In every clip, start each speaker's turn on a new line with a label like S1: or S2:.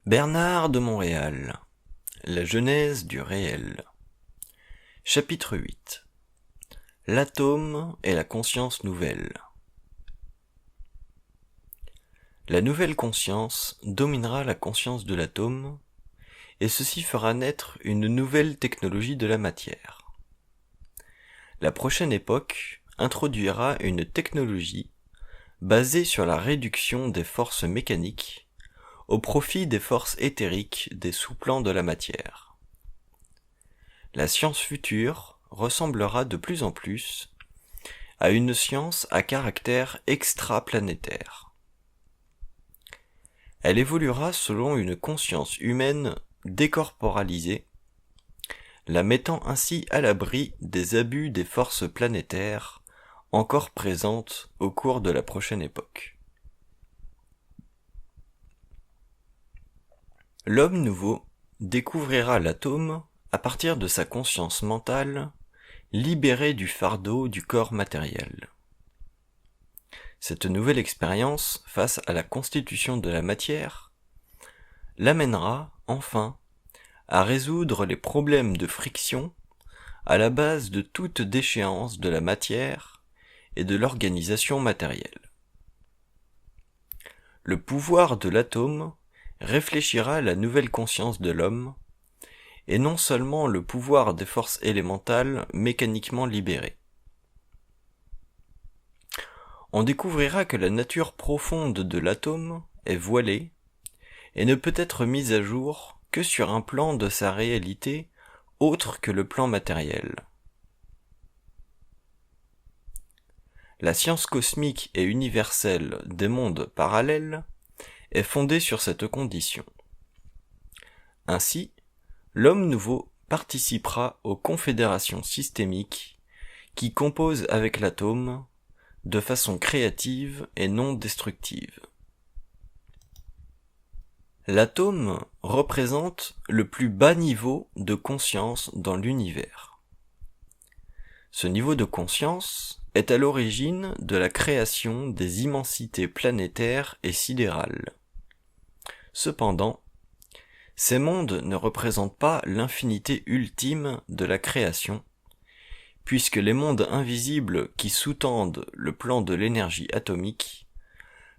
S1: Bernard de Montréal. La genèse du réel. Chapitre 8. L'atome et la conscience nouvelle. La nouvelle conscience dominera la conscience de l'atome, et ceci fera naître une nouvelle technologie de la matière. La prochaine époque introduira une technologie basée sur la réduction des forces mécaniques au profit des forces éthériques des sous-plans de la matière. La science future ressemblera de plus en plus à une science à caractère extraplanétaire. Elle évoluera selon une conscience humaine décorporalisée, la mettant ainsi à l'abri des abus des forces planétaires encore présentes au cours de la prochaine époque. L'homme nouveau découvrira l'atome à partir de sa conscience mentale libérée du fardeau du corps matériel. Cette nouvelle expérience face à la constitution de la matière l'amènera, enfin, à résoudre les problèmes de friction à la base de toute déchéance de la matière et de l'organisation matérielle. Le pouvoir de l'atome réfléchira la nouvelle conscience de l'homme, et non seulement le pouvoir des forces élémentales mécaniquement libérées. On découvrira que la nature profonde de l'atome est voilée et ne peut être mise à jour que sur un plan de sa réalité autre que le plan matériel. La science cosmique et universelle des mondes parallèles est fondée sur cette condition. Ainsi, l'homme nouveau participera aux confédérations systémiques qui composent avec l'atome de façon créative et non destructive. L'atome représente le plus bas niveau de conscience dans l'univers. Ce niveau de conscience est à l'origine de la création des immensités planétaires et sidérales. Cependant, ces mondes ne représentent pas l'infinité ultime de la création, puisque les mondes invisibles qui sous-tendent le plan de l'énergie atomique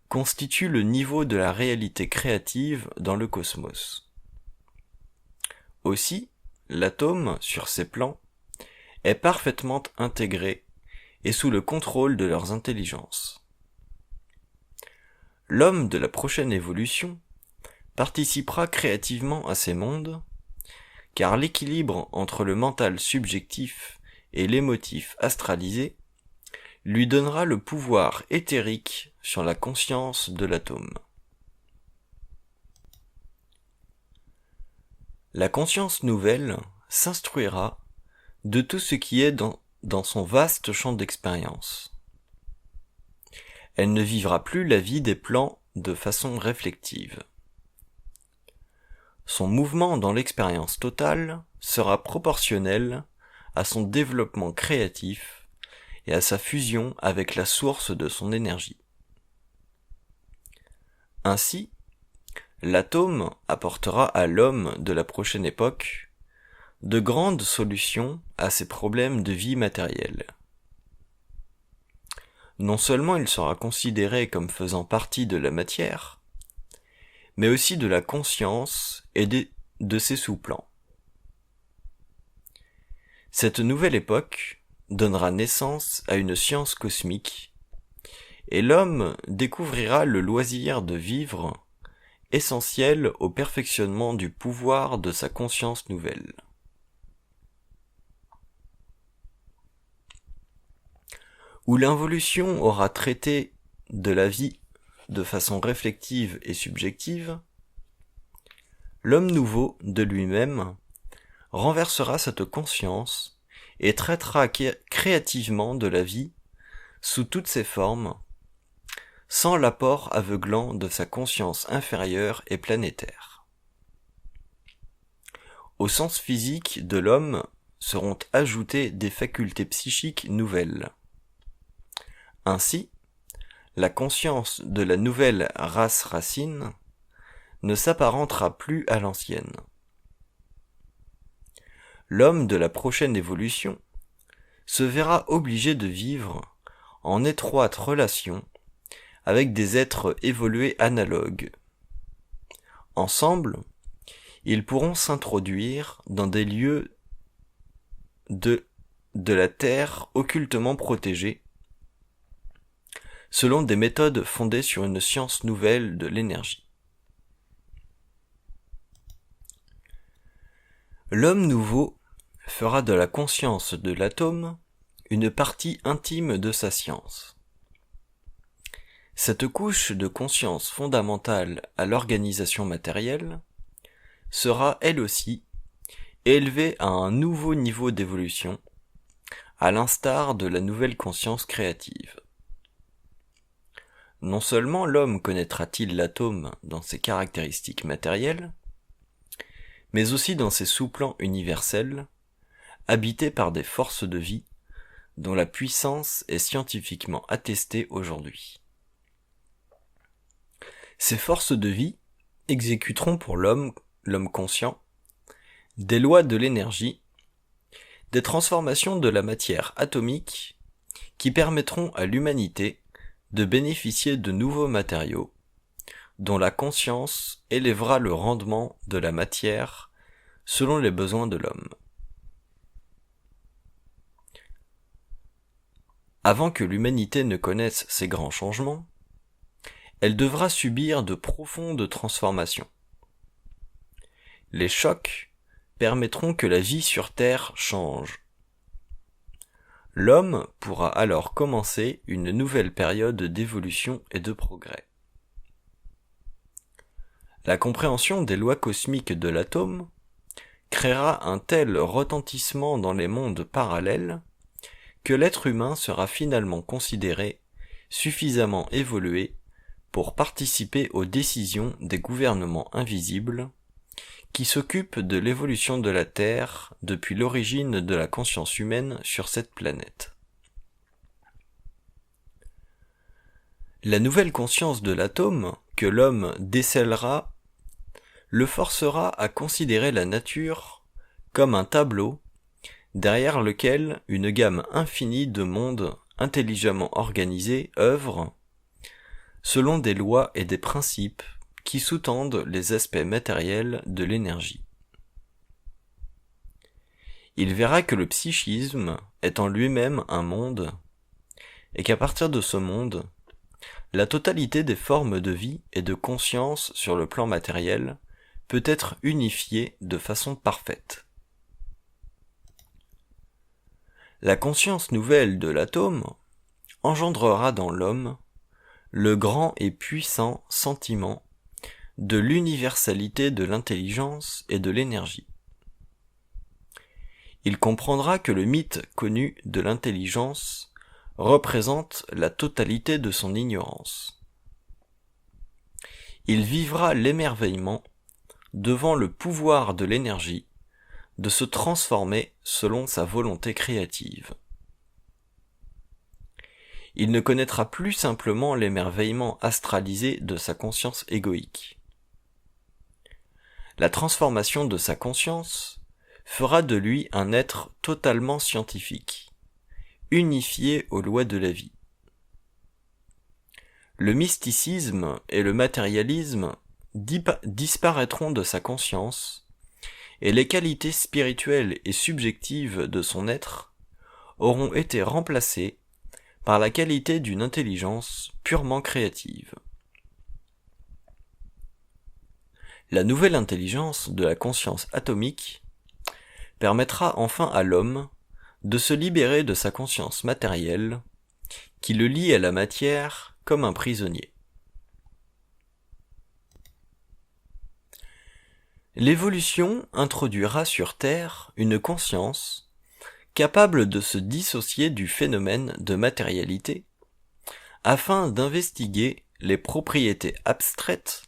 S1: constituent le niveau de la réalité créative dans le cosmos. Aussi, l'atome, sur ces plans, est parfaitement intégré et sous le contrôle de leurs intelligences. L'homme de la prochaine évolution participera créativement à ces mondes, car l'équilibre entre le mental subjectif et l'émotif astralisé lui donnera le pouvoir éthérique sur la conscience de l'atome. La conscience nouvelle s'instruira de tout ce qui est dans son vaste champ d'expérience. Elle ne vivra plus la vie des plans de façon réflexive. Son mouvement dans l'expérience totale sera proportionnel à son développement créatif et à sa fusion avec la source de son énergie. Ainsi, l'atome apportera à l'homme de la prochaine époque de grandes solutions à ses problèmes de vie matérielle. Non seulement il sera considéré comme faisant partie de la matière, mais aussi de la conscience et de ses sous-plans. Cette nouvelle époque donnera naissance à une science cosmique, et l'homme découvrira le loisir de vivre, essentiel au perfectionnement du pouvoir de sa conscience nouvelle. Où l'involution aura traité de la vie de façon réflexive et subjective, l'homme nouveau de lui-même renversera cette conscience et traitera créativement de la vie sous toutes ses formes, sans l'apport aveuglant de sa conscience inférieure et planétaire. Au sens physique de l'homme seront ajoutées des facultés psychiques nouvelles. Ainsi, la conscience de la nouvelle race racine ne s'apparentera plus à l'ancienne. L'homme de la prochaine évolution se verra obligé de vivre en étroite relation avec des êtres évolués analogues. Ensemble, ils pourront s'introduire dans des lieux de la Terre occultement protégés, selon des méthodes fondées sur une science nouvelle de l'énergie. L'homme nouveau fera de la conscience de l'atome une partie intime de sa science. Cette couche de conscience fondamentale à l'organisation matérielle sera elle aussi élevée à un nouveau niveau d'évolution, à l'instar de la nouvelle conscience créative. Non seulement l'homme connaîtra-t-il l'atome dans ses caractéristiques matérielles, mais aussi dans ses sous-plans universels, habités par des forces de vie, dont la puissance est scientifiquement attestée aujourd'hui. Ces forces de vie exécuteront pour l'homme conscient, des lois de l'énergie, des transformations de la matière atomique qui permettront à l'humanité de bénéficier de nouveaux matériaux, dont la conscience élèvera le rendement de la matière selon les besoins de l'homme. Avant que l'humanité ne connaisse ces grands changements, elle devra subir de profondes transformations. Les chocs permettront que la vie sur Terre change. L'homme pourra alors commencer une nouvelle période d'évolution et de progrès. La compréhension des lois cosmiques de l'atome créera un tel retentissement dans les mondes parallèles que l'être humain sera finalement considéré suffisamment évolué pour participer aux décisions des gouvernements invisibles qui s'occupent de l'évolution de la Terre depuis l'origine de la conscience humaine sur cette planète. La nouvelle conscience de l'atome que l'homme décèlera le forcera à considérer la nature comme un tableau derrière lequel une gamme infinie de mondes intelligemment organisés œuvrent selon des lois et des principes qui sous-tendent les aspects matériels de l'énergie. Il verra que le psychisme est en lui-même un monde, et qu'à partir de ce monde, la totalité des formes de vie et de conscience sur le plan matériel peut être unifiée de façon parfaite. La conscience nouvelle de l'atome engendrera dans l'homme le grand et puissant sentiment de l'universalité de l'intelligence et de l'énergie. Il comprendra que le mythe connu de l'intelligence représente la totalité de son ignorance. Il vivra l'émerveillement devant le pouvoir de l'énergie de se transformer selon sa volonté créative. Il ne connaîtra plus simplement l'émerveillement astralisé de sa conscience égoïque. La transformation de sa conscience fera de lui un être totalement scientifique, unifié aux lois de la vie. Le mysticisme et le matérialisme disparaîtront de sa conscience, et les qualités spirituelles et subjectives de son être auront été remplacées par la qualité d'une intelligence purement créative. La nouvelle intelligence de la conscience atomique permettra enfin à l'homme de se libérer de sa conscience matérielle qui le lie à la matière comme un prisonnier. L'évolution introduira sur Terre une conscience capable de se dissocier du phénomène de matérialité afin d'investiguer les propriétés abstraites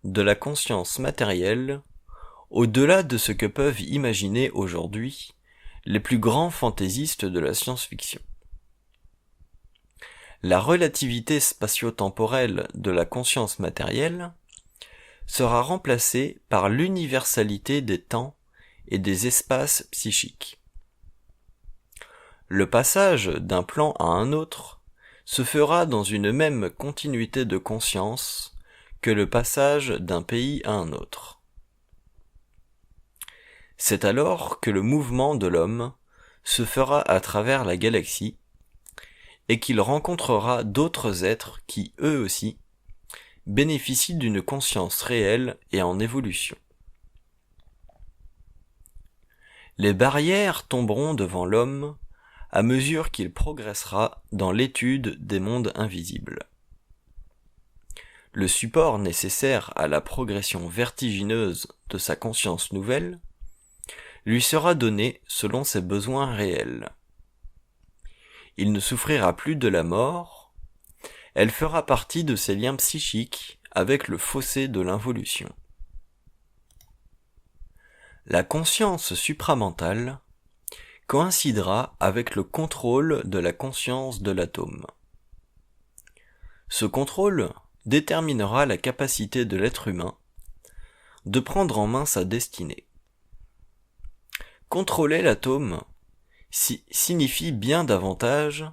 S1: de la conscience matérielle au-delà de ce que peuvent imaginer aujourd'hui les plus grands fantaisistes de la science-fiction. La relativité spatio-temporelle de la conscience matérielle sera remplacé par l'universalité des temps et des espaces psychiques. Le passage d'un plan à un autre se fera dans une même continuité de conscience que le passage d'un pays à un autre. C'est alors que le mouvement de l'homme se fera à travers la galaxie et qu'il rencontrera d'autres êtres qui, eux aussi, bénéficient d'une conscience réelle et en évolution. Les barrières tomberont devant l'homme à mesure qu'il progressera dans l'étude des mondes invisibles. Le support nécessaire à la progression vertigineuse de sa conscience nouvelle lui sera donné selon ses besoins réels. Il ne souffrira plus de la mort, elle fera partie de ses liens psychiques avec le fossé de l'involution. La conscience supramentale coïncidera avec le contrôle de la conscience de l'atome. Ce contrôle déterminera la capacité de l'être humain de prendre en main sa destinée. Contrôler l'atome signifie bien davantage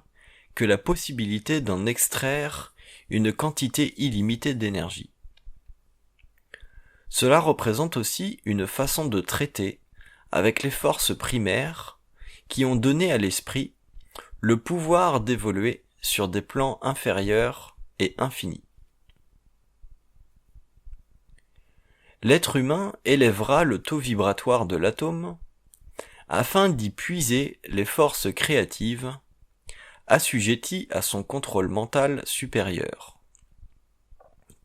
S1: que la possibilité d'en extraire une quantité illimitée d'énergie. Cela représente aussi une façon de traiter avec les forces primaires qui ont donné à l'esprit le pouvoir d'évoluer sur des plans inférieurs et infinis. L'être humain élèvera le taux vibratoire de l'atome afin d'y puiser les forces créatives assujetties à son contrôle mental supérieur,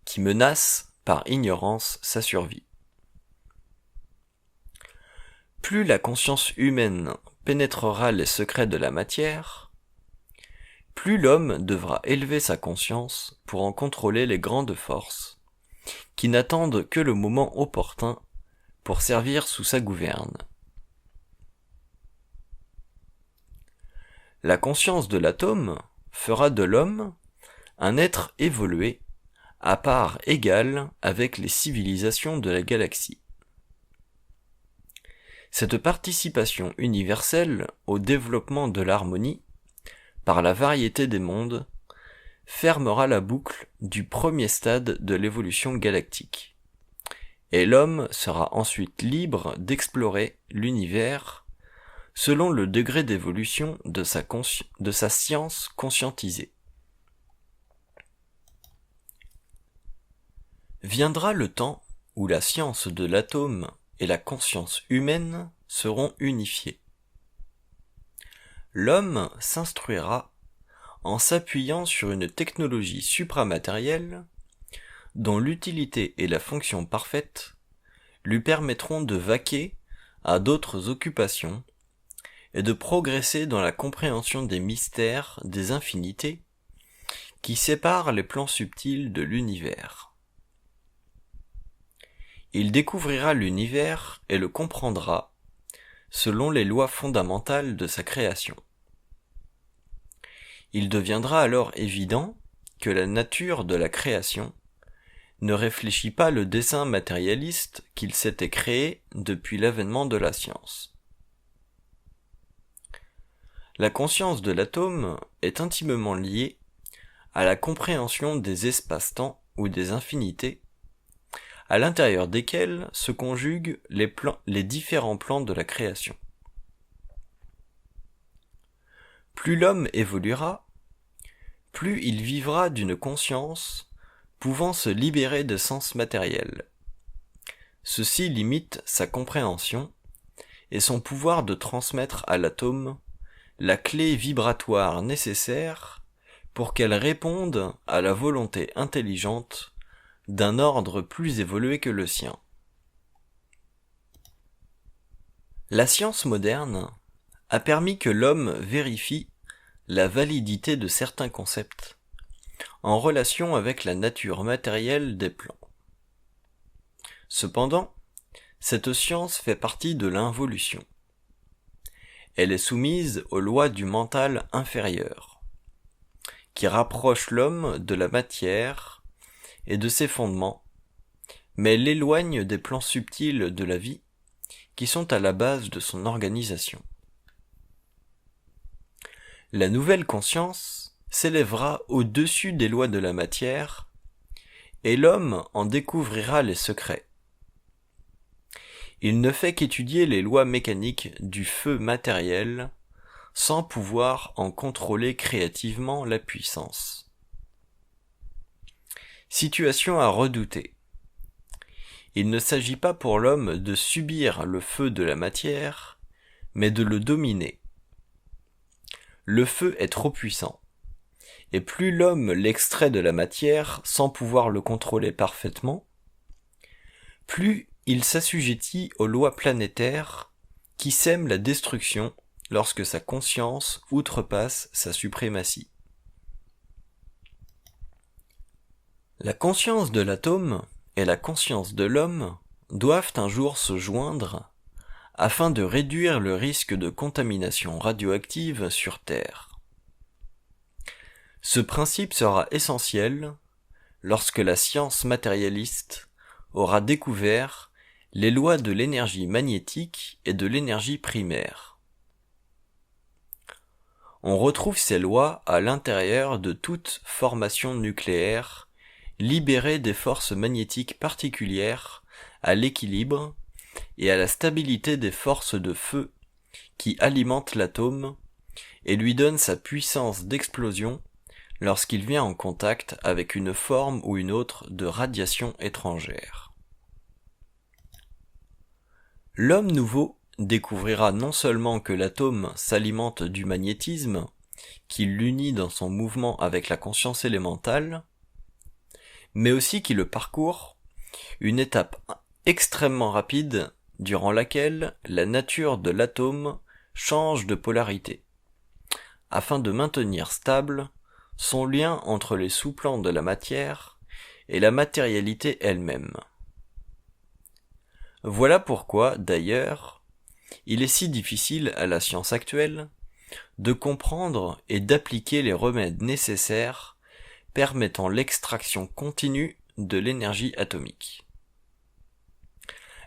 S1: qui menace par ignorance sa survie. Plus la conscience humaine pénétrera les secrets de la matière, plus l'homme devra élever sa conscience pour en contrôler les grandes forces, qui n'attendent que le moment opportun pour servir sous sa gouverne. La conscience de l'atome fera de l'homme un être évolué à part égale avec les civilisations de la galaxie. Cette participation universelle au développement de l'harmonie par la variété des mondes fermera la boucle du premier stade de l'évolution galactique, et l'homme sera ensuite libre d'explorer l'univers selon le degré d'évolution de sa science conscientisée. Viendra le temps où la science de l'atome et la conscience humaine seront unifiées. L'homme s'instruira en s'appuyant sur une technologie supramatérielle dont l'utilité et la fonction parfaite lui permettront de vaquer à d'autres occupations et de progresser dans la compréhension des mystères des infinités qui séparent les plans subtils de l'univers. Il découvrira l'univers et le comprendra selon les lois fondamentales de sa création. Il deviendra alors évident que la nature de la création ne réfléchit pas le dessein matérialiste qu'il s'était créé depuis l'avènement de la science. La conscience de l'atome est intimement liée à la compréhension des espaces-temps ou des infinités, à l'intérieur desquels se conjuguent les différents plans de la création. Plus l'homme évoluera, plus il vivra d'une conscience pouvant se libérer des sens matériels. Ceci limite sa compréhension et son pouvoir de transmettre à l'atome la clé vibratoire nécessaire pour qu'elle réponde à la volonté intelligente d'un ordre plus évolué que le sien. La science moderne a permis que l'homme vérifie la validité de certains concepts en relation avec la nature matérielle des plans. Cependant, cette science fait partie de l'involution. Elle est soumise aux lois du mental inférieur, qui rapprochent l'homme de la matière et de ses fondements mais l'éloigne des plans subtils de la vie qui sont à la base de son organisation. La nouvelle conscience s'élèvera au-dessus des lois de la matière, et l'homme en découvrira les secrets. Il ne fait qu'étudier les lois mécaniques du feu matériel, sans pouvoir en contrôler créativement la puissance. Situation à redouter. Il ne s'agit pas pour l'homme de subir le feu de la matière, mais de le dominer. Le feu est trop puissant, et plus l'homme l'extrait de la matière sans pouvoir le contrôler parfaitement, plus il s'assujettit aux lois planétaires qui sèment la destruction lorsque sa conscience outrepasse sa suprématie. La conscience de l'atome et la conscience de l'homme doivent un jour se joindre afin de réduire le risque de contamination radioactive sur Terre. Ce principe sera essentiel lorsque la science matérialiste aura découvert les lois de l'énergie magnétique et de l'énergie primaire. On retrouve ces lois à l'intérieur de toute formation nucléaire libérée des forces magnétiques particulières à l'équilibre et à la stabilité des forces de feu qui alimentent l'atome et lui donnent sa puissance d'explosion lorsqu'il vient en contact avec une forme ou une autre de radiation étrangère. L'homme nouveau découvrira non seulement que l'atome s'alimente du magnétisme, qui l'unit dans son mouvement avec la conscience élémentale, mais aussi qu'il parcourt une étape extrêmement rapide durant laquelle la nature de l'atome change de polarité, afin de maintenir stable son lien entre les sous-plans de la matière et la matérialité elle-même. Voilà pourquoi, d'ailleurs, il est si difficile à la science actuelle de comprendre et d'appliquer les remèdes nécessaires permettant l'extraction continue de l'énergie atomique.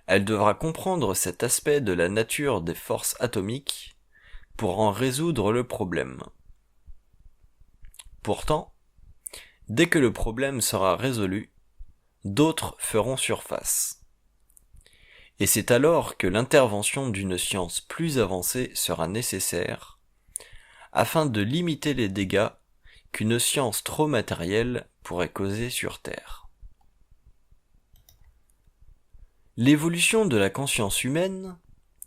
S1: Elle devra comprendre cet aspect de la nature des forces atomiques pour en résoudre le problème. Pourtant, dès que le problème sera résolu, d'autres feront surface. Et c'est alors que l'intervention d'une science plus avancée sera nécessaire, afin de limiter les dégâts qu'une science trop matérielle pourrait causer sur Terre. L'évolution de la conscience humaine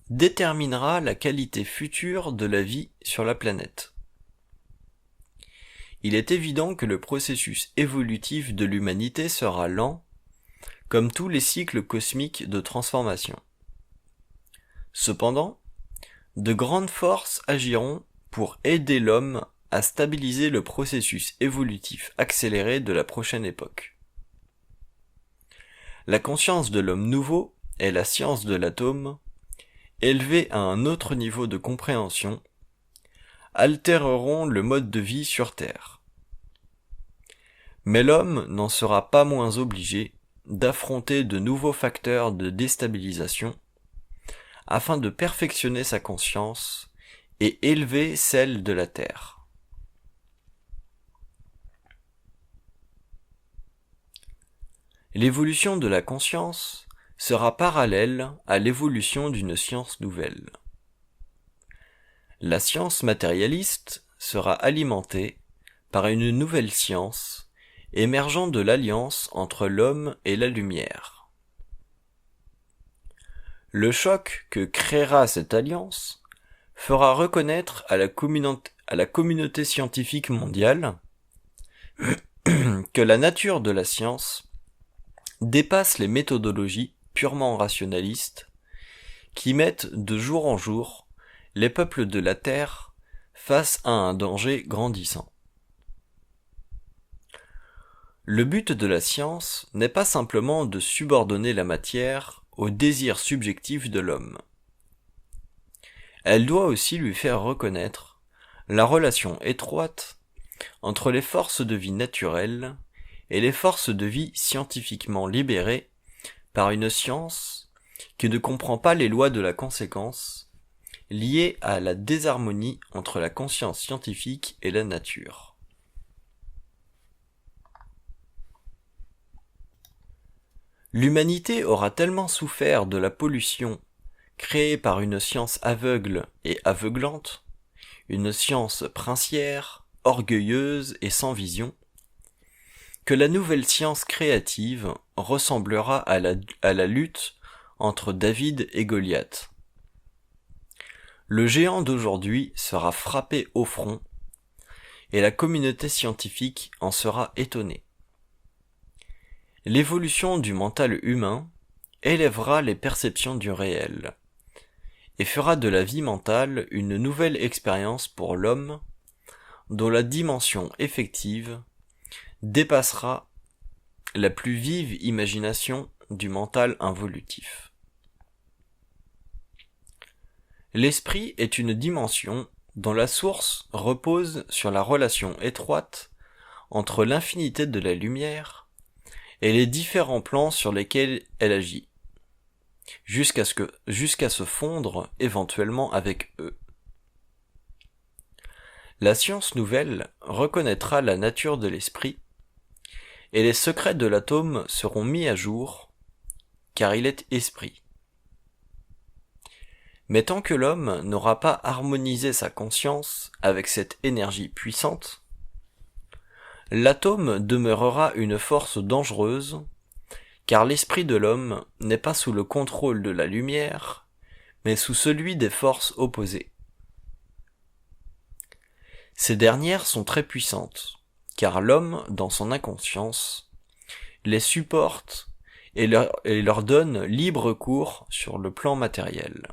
S1: déterminera la qualité future de la vie sur la planète. Il est évident que le processus évolutif de l'humanité sera lent, comme tous les cycles cosmiques de transformation. Cependant, de grandes forces agiront pour aider l'homme à stabiliser le processus évolutif accéléré de la prochaine époque. La conscience de l'homme nouveau et la science de l'atome, élevées à un autre niveau de compréhension, altéreront le mode de vie sur Terre. Mais l'homme n'en sera pas moins obligé d'affronter de nouveaux facteurs de déstabilisation afin de perfectionner sa conscience et élever celle de la Terre. L'évolution de la conscience sera parallèle à l'évolution d'une science nouvelle. La science matérialiste sera alimentée par une nouvelle science émergeant de l'alliance entre l'homme et la lumière. Le choc que créera cette alliance fera reconnaître à la communauté scientifique mondiale que la nature de la science dépasse les méthodologies purement rationalistes qui mettent de jour en jour les peuples de la Terre face à un danger grandissant. Le but de la science n'est pas simplement de subordonner la matière au désir subjectif de l'homme. Elle doit aussi lui faire reconnaître la relation étroite entre les forces de vie naturelles et les forces de vie scientifiquement libérées par une science qui ne comprend pas les lois de la conséquence, liées à la désharmonie entre la conscience scientifique et la nature. L'humanité aura tellement souffert de la pollution créée par une science aveugle et aveuglante, une science princière, orgueilleuse et sans vision, que la nouvelle science créative ressemblera à la lutte entre David et Goliath. Le géant d'aujourd'hui sera frappé au front, et la communauté scientifique en sera étonnée. L'évolution du mental humain élèvera les perceptions du réel, et fera de la vie mentale une nouvelle expérience pour l'homme, dont la dimension effective dépassera la plus vive imagination du mental involutif. L'esprit est une dimension dont la source repose sur la relation étroite entre l'infinité de la lumière et les différents plans sur lesquels elle agit, jusqu'à se fondre éventuellement avec eux. La science nouvelle reconnaîtra la nature de l'esprit, et les secrets de l'atome seront mis à jour, car il est esprit. Mais tant que l'homme n'aura pas harmonisé sa conscience avec cette énergie puissante, l'atome demeurera une force dangereuse, car l'esprit de l'homme n'est pas sous le contrôle de la lumière, mais sous celui des forces opposées. Ces dernières sont très puissantes, car l'homme, dans son inconscience, les supporte et leur donne libre cours sur le plan matériel.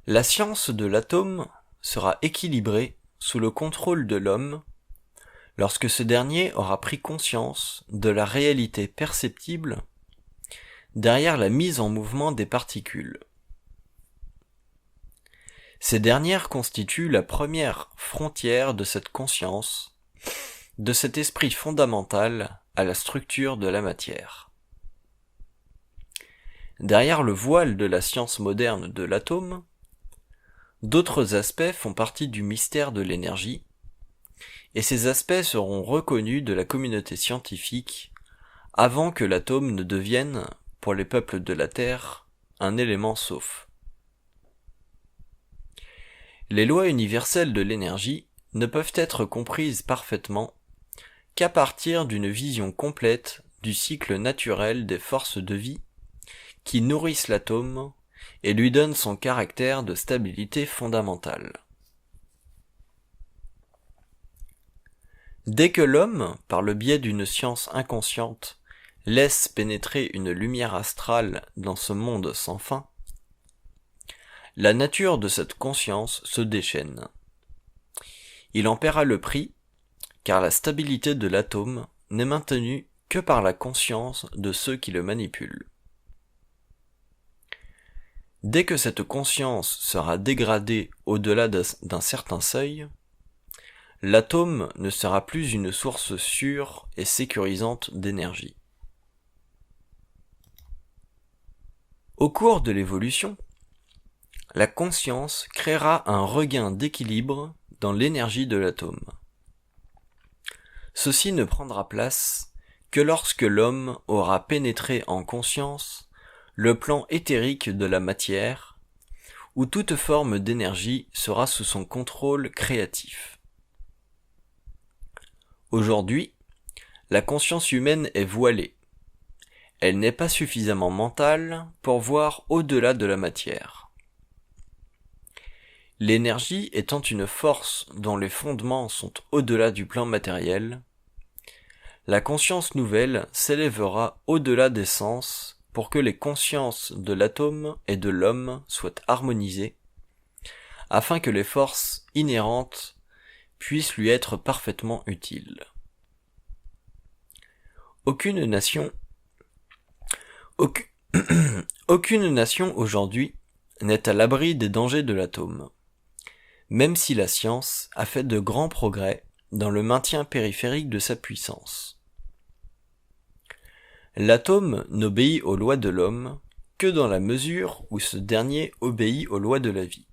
S1: La science de l'atome sera équilibrée sous le contrôle de l'homme lorsque ce dernier aura pris conscience de la réalité perceptible derrière la mise en mouvement des particules. Ces dernières constituent la première frontière de cette conscience, de cet esprit fondamental à la structure de la matière. Derrière le voile de la science moderne de l'atome, d'autres aspects font partie du mystère de l'énergie, et ces aspects seront reconnus de la communauté scientifique avant que l'atome ne devienne, pour les peuples de la Terre, un élément sauf. Les lois universelles de l'énergie ne peuvent être comprises parfaitement qu'à partir d'une vision complète du cycle naturel des forces de vie qui nourrissent l'atome et lui donnent son caractère de stabilité fondamentale. Dès que l'homme, par le biais d'une science inconsciente, laisse pénétrer une lumière astrale dans ce monde sans fin, la nature de cette conscience se déchaîne. Il en paiera le prix, car la stabilité de l'atome n'est maintenue que par la conscience de ceux qui le manipulent. Dès que cette conscience sera dégradée au-delà d'un certain seuil, l'atome ne sera plus une source sûre et sécurisante d'énergie. Au cours de l'évolution, la conscience créera un regain d'équilibre dans l'énergie de l'atome. Ceci ne prendra place que lorsque l'homme aura pénétré en conscience le plan éthérique de la matière, où toute forme d'énergie sera sous son contrôle créatif. Aujourd'hui, la conscience humaine est voilée. Elle n'est pas suffisamment mentale pour voir au-delà de la matière. L'énergie étant une force dont les fondements sont au-delà du plan matériel, la conscience nouvelle s'élèvera au-delà des sens pour que les consciences de l'atome et de l'homme soient harmonisées, afin que les forces inhérentes puissent lui être parfaitement utiles. Aucune nation aujourd'hui n'est à l'abri des dangers de l'atome, même si la science a fait de grands progrès dans le maintien périphérique de sa puissance. L'atome n'obéit aux lois de l'homme que dans la mesure où ce dernier obéit aux lois de la vie.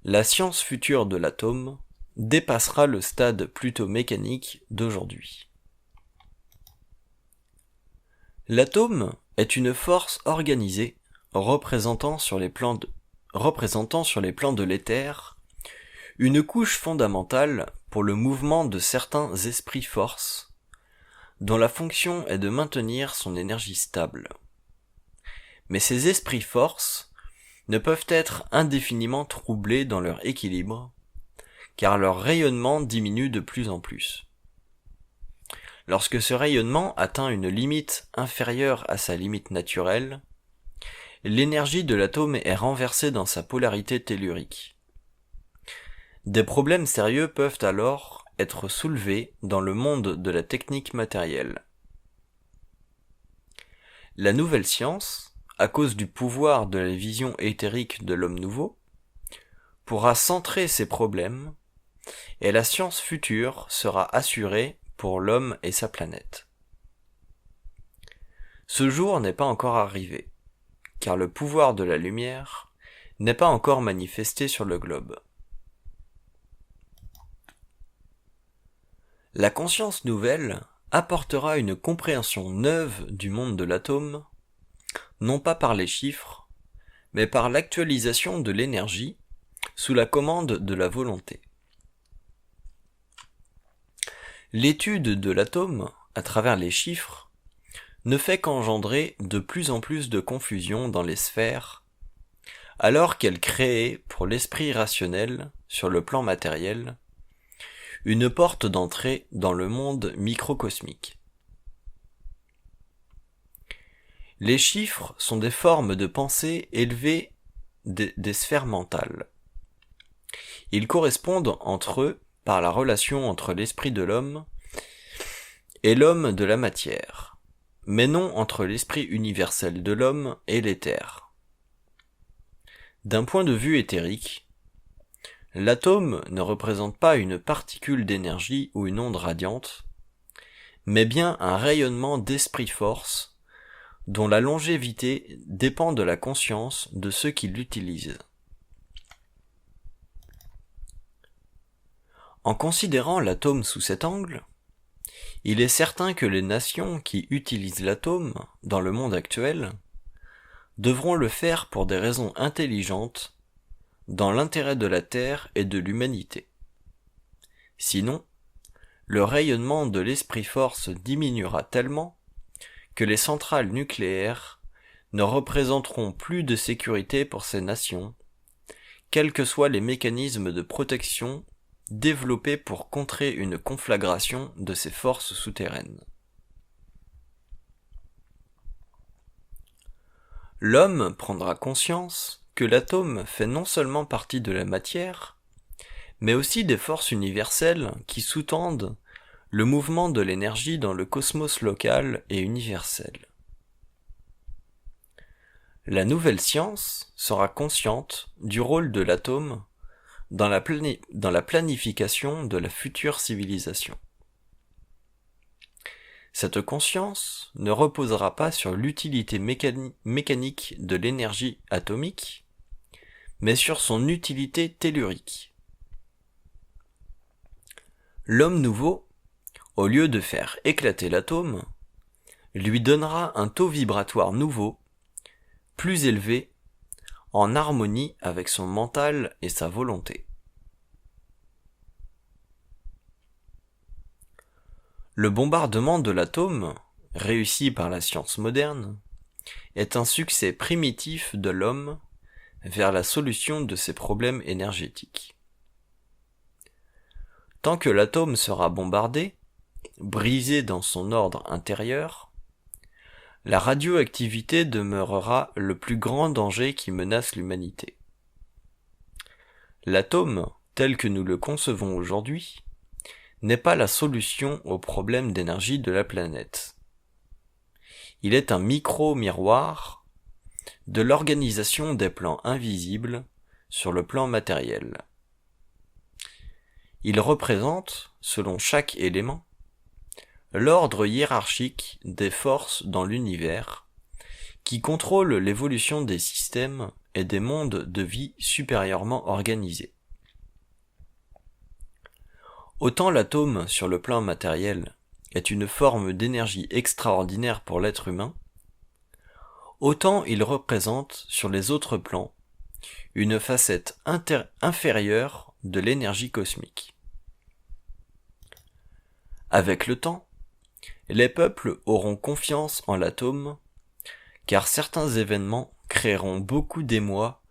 S1: La science future de l'atome dépassera le stade plutôt mécanique d'aujourd'hui. L'atome est une force organisée représentant sur les plans de l'éther une couche fondamentale pour le mouvement de certains esprits-forces dont la fonction est de maintenir son énergie stable. Mais ces esprits-forces ne peuvent être indéfiniment troublés dans leur équilibre, car leur rayonnement diminue de plus en plus. Lorsque ce rayonnement atteint une limite inférieure à sa limite naturelle, l'énergie de l'atome est renversée dans sa polarité tellurique. Des problèmes sérieux peuvent alors être soulevés dans le monde de la technique matérielle. La nouvelle science, à cause du pouvoir de la vision éthérique de l'homme nouveau, pourra centrer ces problèmes, et la science future sera assurée pour l'homme et sa planète. Ce jour n'est pas encore arrivé, car le pouvoir de la lumière n'est pas encore manifesté sur le globe. La conscience nouvelle apportera une compréhension neuve du monde de l'atome, non pas par les chiffres, mais par l'actualisation de l'énergie sous la commande de la volonté. L'étude de l'atome, à travers les chiffres, ne fait qu'engendrer de plus en plus de confusion dans les sphères, alors qu'elle crée pour l'esprit rationnel, sur le plan matériel, une porte d'entrée dans le monde microcosmique. Les chiffres sont des formes de pensée élevées des sphères mentales. Ils correspondent entre eux par la relation entre l'esprit de l'homme et l'homme de la matière, mais non entre l'esprit universel de l'homme et l'éther. D'un point de vue éthérique, l'atome ne représente pas une particule d'énergie ou une onde radiante, mais bien un rayonnement d'esprit-force dont la longévité dépend de la conscience de ceux qui l'utilisent. En considérant l'atome sous cet angle, il est certain que les nations qui utilisent l'atome dans le monde actuel devront le faire pour des raisons intelligentes dans l'intérêt de la Terre et de l'humanité. Sinon, le rayonnement de l'esprit-force diminuera tellement que les centrales nucléaires ne représenteront plus de sécurité pour ces nations, quels que soient les mécanismes de protection développés pour contrer une conflagration de ces forces souterraines. L'homme prendra conscience que l'atome fait non seulement partie de la matière, mais aussi des forces universelles qui sous-tendent le mouvement de l'énergie dans le cosmos local et universel. La nouvelle science sera consciente du rôle de l'atome dans la planification de la future civilisation. Cette conscience ne reposera pas sur l'utilité mécanique de l'énergie atomique, mais sur son utilité tellurique. L'homme nouveau, au lieu de faire éclater l'atome, lui donnera un taux vibratoire nouveau, plus élevé, en harmonie avec son mental et sa volonté. Le bombardement de l'atome, réussi par la science moderne, est un succès primitif de l'homme vers la solution de ses problèmes énergétiques. Tant que l'atome sera bombardé, brisé dans son ordre intérieur, la radioactivité demeurera le plus grand danger qui menace l'humanité. L'atome, tel que nous le concevons aujourd'hui, n'est pas la solution aux problèmes d'énergie de la planète. Il est un micro-miroir de l'organisation des plans invisibles sur le plan matériel. Il représente, selon chaque élément, l'ordre hiérarchique des forces dans l'univers, qui contrôle l'évolution des systèmes et des mondes de vie supérieurement organisés. Autant l'atome sur le plan matériel est une forme d'énergie extraordinaire pour l'être humain, autant il représente sur les autres plans une facette inférieure de l'énergie cosmique. Avec le temps, les peuples auront confiance en l'atome, car certains événements créeront beaucoup d'émoi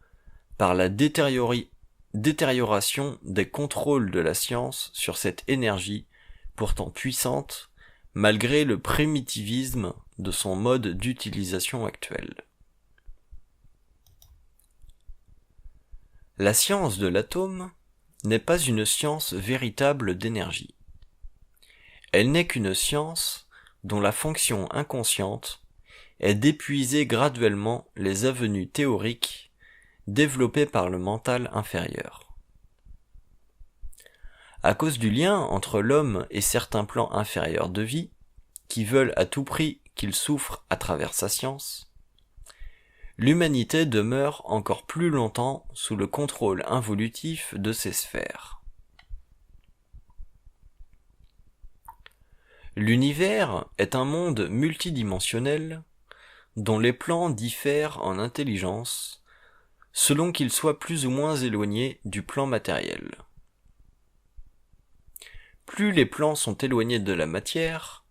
S1: par la détérioration des contrôles de la science sur cette énergie pourtant puissante, malgré le primitivisme de son mode d'utilisation actuel. La science de l'atome n'est pas une science véritable d'énergie. Elle n'est qu'une science dont la fonction inconsciente est d'épuiser graduellement les avenues théoriques développées par le mental inférieur. À cause du lien entre l'homme et certains plans inférieurs de vie, qui veulent à tout prix qu'il souffre à travers sa science, l'humanité demeure encore plus longtemps sous le contrôle involutif de ces sphères. L'univers est un monde multidimensionnel dont les plans diffèrent en intelligence selon qu'ils soient plus ou moins éloignés du plan matériel. Plus les plans sont éloignés de la matière,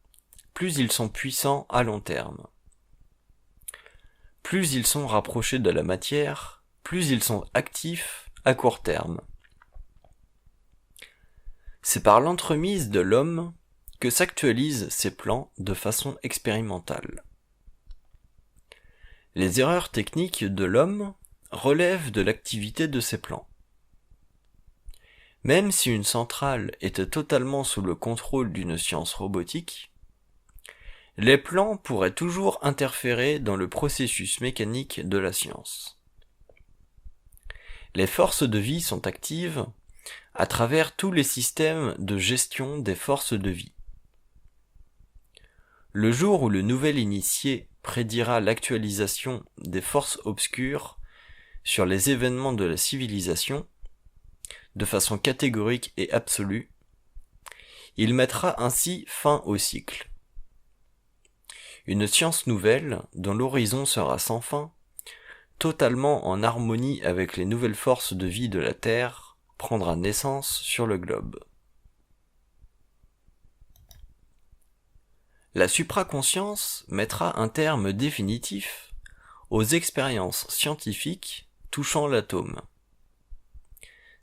S1: plus ils sont puissants à long terme. Plus ils sont rapprochés de la matière, plus ils sont actifs à court terme. C'est par l'entremise de l'homme que s'actualisent ces plans de façon expérimentale. Les erreurs techniques de l'homme relèvent de l'activité de ces plans. Même si une centrale était totalement sous le contrôle d'une science robotique, les plans pourraient toujours interférer dans le processus mécanique de la science. Les forces de vie sont actives à travers tous les systèmes de gestion des forces de vie. Le jour où le nouvel initié prédira l'actualisation des forces obscures sur les événements de la civilisation, de façon catégorique et absolue, il mettra ainsi fin au cycle. Une science nouvelle, dont l'horizon sera sans fin, totalement en harmonie avec les nouvelles forces de vie de la Terre, prendra naissance sur le globe. La supraconscience mettra un terme définitif aux expériences scientifiques touchant l'atome.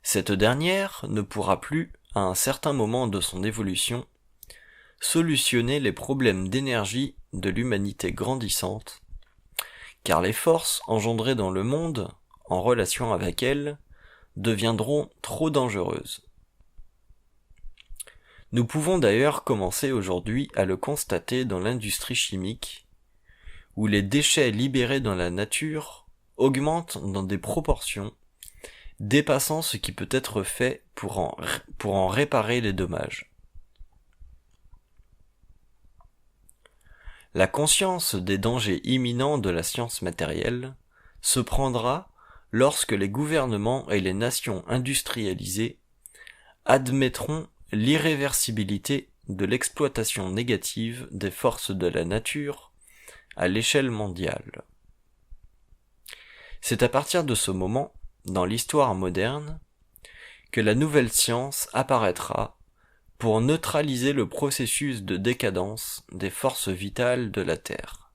S1: Cette dernière ne pourra plus, à un certain moment de son évolution, solutionner les problèmes d'énergie de l'humanité grandissante, car les forces engendrées dans le monde, en relation avec elle, deviendront trop dangereuses. Nous pouvons d'ailleurs commencer aujourd'hui à le constater dans l'industrie chimique, où les déchets libérés dans la nature augmentent dans des proportions dépassant ce qui peut être fait pour en réparer les dommages. La conscience des dangers imminents de la science matérielle se prendra lorsque les gouvernements et les nations industrialisées admettront l'irréversibilité de l'exploitation négative des forces de la nature à l'échelle mondiale. C'est à partir de ce moment, dans l'histoire moderne, que la nouvelle science apparaîtra pour neutraliser le processus de décadence des forces vitales de la Terre.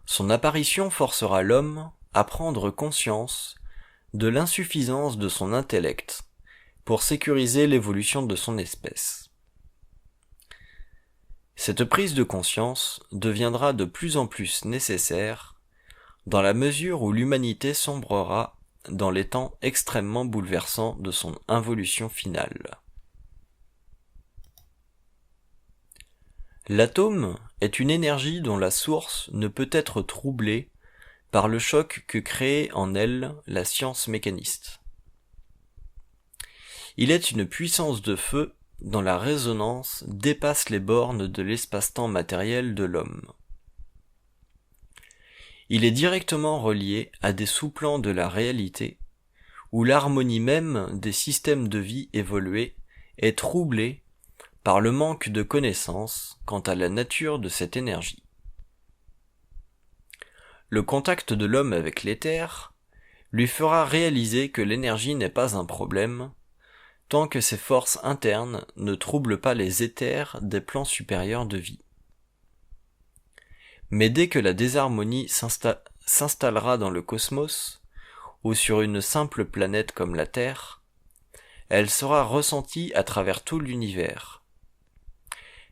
S1: Son apparition forcera l'homme à prendre conscience de l'insuffisance de son intellect pour sécuriser l'évolution de son espèce. Cette prise de conscience deviendra de plus en plus nécessaire dans la mesure où l'humanité sombrera dans les temps extrêmement bouleversants de son involution finale. L'atome est une énergie dont la source ne peut être troublée par le choc que crée en elle la science mécaniste. Il est une puissance de feu dont la résonance dépasse les bornes de l'espace-temps matériel de l'homme. Il est directement relié à des sous-plans de la réalité, où l'harmonie même des systèmes de vie évolués est troublée par le manque de connaissances quant à la nature de cette énergie. Le contact de l'homme avec l'éther lui fera réaliser que l'énergie n'est pas un problème, tant que ses forces internes ne troublent pas les éthers des plans supérieurs de vie. Mais dès que la désharmonie s'installera dans le cosmos, ou sur une simple planète comme la Terre, elle sera ressentie à travers tout l'univers.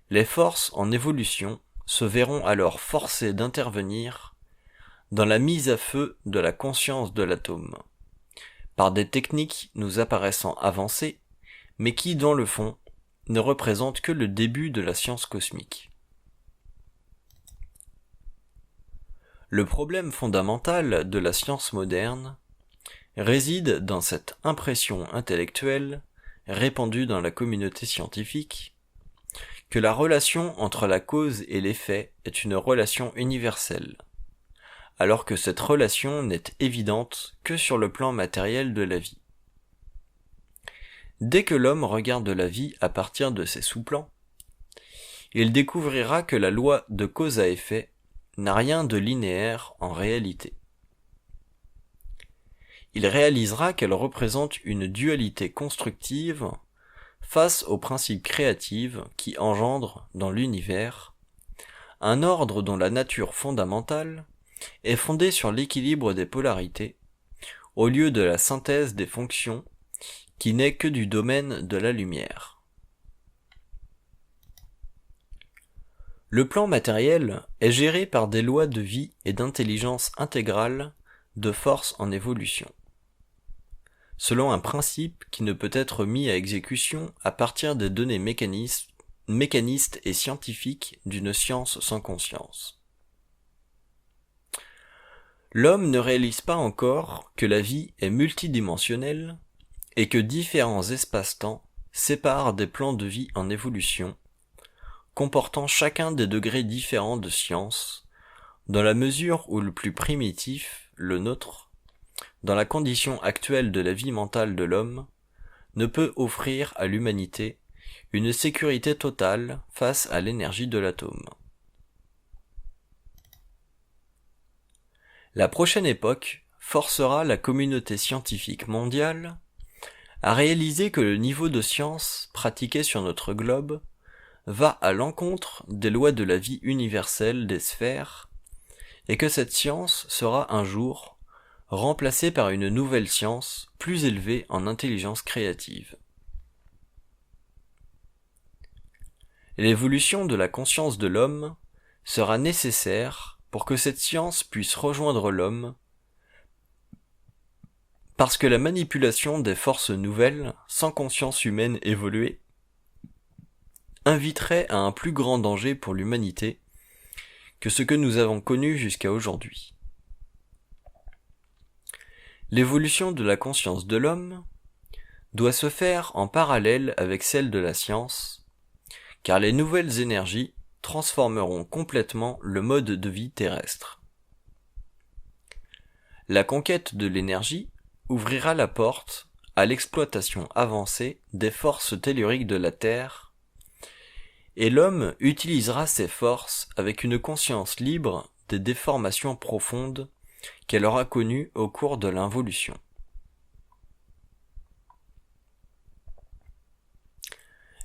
S1: Les forces en évolution se verront alors forcées d'intervenir dans la mise à feu de la conscience de l'atome, par des techniques nous apparaissant avancées, mais qui, dans le fond, ne représentent que le début de la science cosmique. Le problème fondamental de la science moderne réside dans cette impression intellectuelle répandue dans la communauté scientifique que la relation entre la cause et l'effet est une relation universelle, alors que cette relation n'est évidente que sur le plan matériel de la vie. Dès que l'homme regarde la vie à partir de ses sous-plans, il découvrira que la loi de cause à effet n'a rien de linéaire en réalité. Il réalisera qu'elle représente une dualité constructive face aux principes créatifs qui engendrent dans l'univers un ordre dont la nature fondamentale est fondée sur l'équilibre des polarités, au lieu de la synthèse des fonctions qui n'est que du domaine de la lumière. Le plan matériel est géré par des lois de vie et d'intelligence intégrale de force en évolution, selon un principe qui ne peut être mis à exécution à partir des données mécanistes et scientifiques d'une science sans conscience. L'homme ne réalise pas encore que la vie est multidimensionnelle et que différents espaces-temps séparent des plans de vie en évolution, comportant chacun des degrés différents de science, dans la mesure où le plus primitif, le nôtre, dans la condition actuelle de la vie mentale de l'homme, ne peut offrir à l'humanité une sécurité totale face à l'énergie de l'atome. La prochaine époque forcera la communauté scientifique mondiale à réaliser que le niveau de science pratiqué sur notre globe va à l'encontre des lois de la vie universelle des sphères, et que cette science sera un jour remplacée par une nouvelle science plus élevée en intelligence créative. L'évolution de la conscience de l'homme sera nécessaire pour que cette science puisse rejoindre l'homme, parce que la manipulation des forces nouvelles, sans conscience humaine évoluée, inviterait à un plus grand danger pour l'humanité que ce que nous avons connu jusqu'à aujourd'hui. L'évolution de la conscience de l'homme doit se faire en parallèle avec celle de la science, car les nouvelles énergies transformeront complètement le mode de vie terrestre. La conquête de l'énergie ouvrira la porte à l'exploitation avancée des forces telluriques de la Terre, et l'homme utilisera ces forces avec une conscience libre des déformations profondes qu'elle aura connues au cours de l'involution.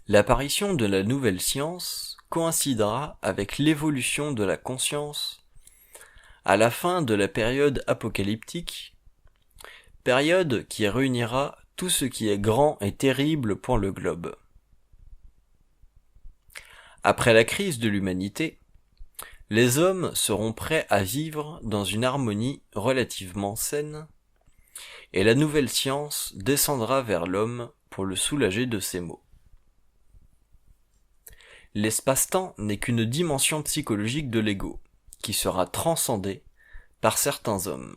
S1: L'apparition de la nouvelle science coïncidera avec l'évolution de la conscience à la fin de la période apocalyptique, période qui réunira tout ce qui est grand et terrible pour le globe. Après la crise de l'humanité, les hommes seront prêts à vivre dans une harmonie relativement saine, et la nouvelle science descendra vers l'homme pour le soulager de ses maux. L'espace-temps n'est qu'une dimension psychologique de l'ego, qui sera transcendée par certains hommes.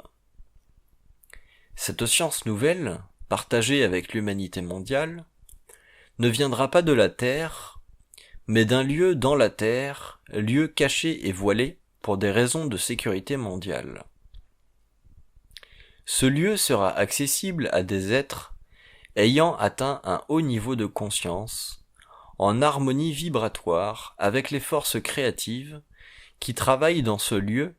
S1: Cette science nouvelle, partagée avec l'humanité mondiale, ne viendra pas de la terre, mais d'un lieu dans la terre, lieu caché et voilé pour des raisons de sécurité mondiale. Ce lieu sera accessible à des êtres ayant atteint un haut niveau de conscience, en harmonie vibratoire avec les forces créatives qui travaillent dans ce lieu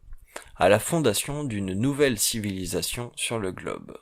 S1: à la fondation d'une nouvelle civilisation sur le globe.